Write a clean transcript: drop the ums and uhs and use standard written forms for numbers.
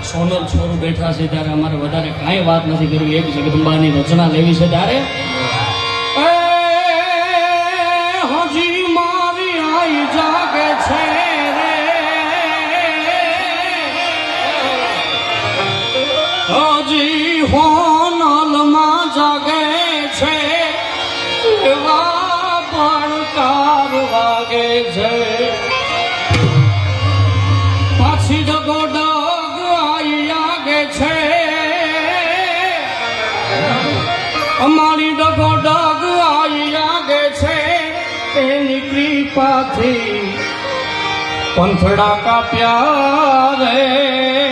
સોનલ છોરું બેઠા છે ત્યારે અમારે વધારે કાંઈ વાત નથી કરવી. એક જગદંબાની રચના લેવી છે ત્યારે હજી મારી આઈ જાગે છે રે, હજી હોનલમાં જાગે છે, એવા પડકાર વાગે છે. પાછી ડગોડગ આઈ આગે છે, અમારી ડગોડગ આઈ આગે છે. એની કૃપાથી પંથડા કાપ્યા રે.